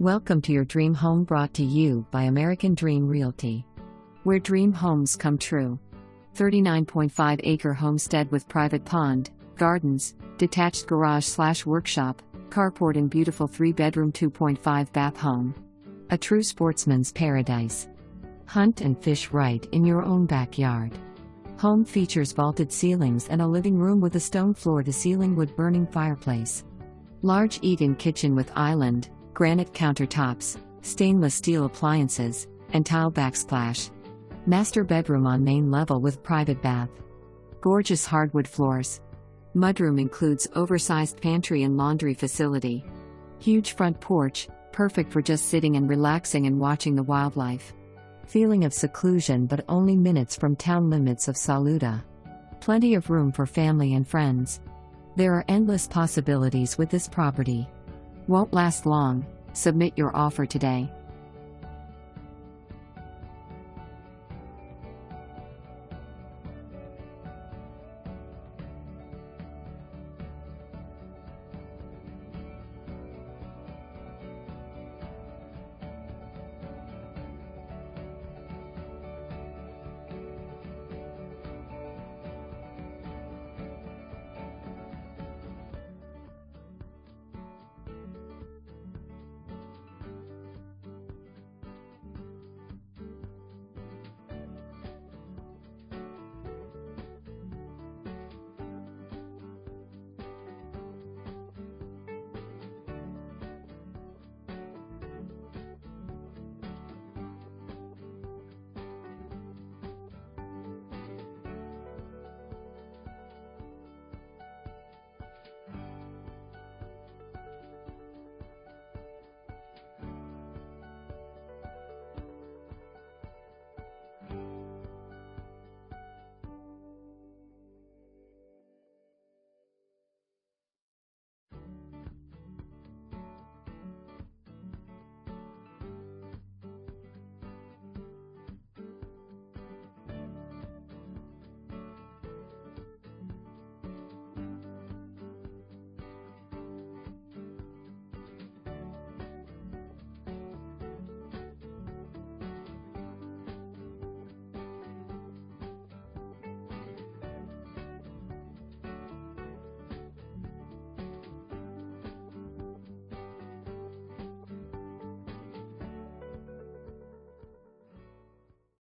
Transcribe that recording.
Welcome to your dream home, brought to you by American Dream Realty, where dream homes come true. 39.5-acre homestead with private pond, gardens, detached garage/workshop, carport and beautiful 3-bedroom 2.5-bath home. A true sportsman's paradise. Hunt and fish right in your own backyard. Home features vaulted ceilings and a living room with a stone floor-to-ceiling wood-burning fireplace. Large eat-in kitchen with island, granite countertops, stainless steel appliances, and tile backsplash. Master bedroom on main level with private bath. Gorgeous hardwood floors. Mudroom includes oversized pantry and laundry facility. Huge front porch, perfect for just sitting and relaxing and watching the wildlife. Feeling of seclusion, but only minutes from town limits of Saluda. Plenty of room for family and friends. There are endless possibilities with this property. Won't last long. Submit your offer today.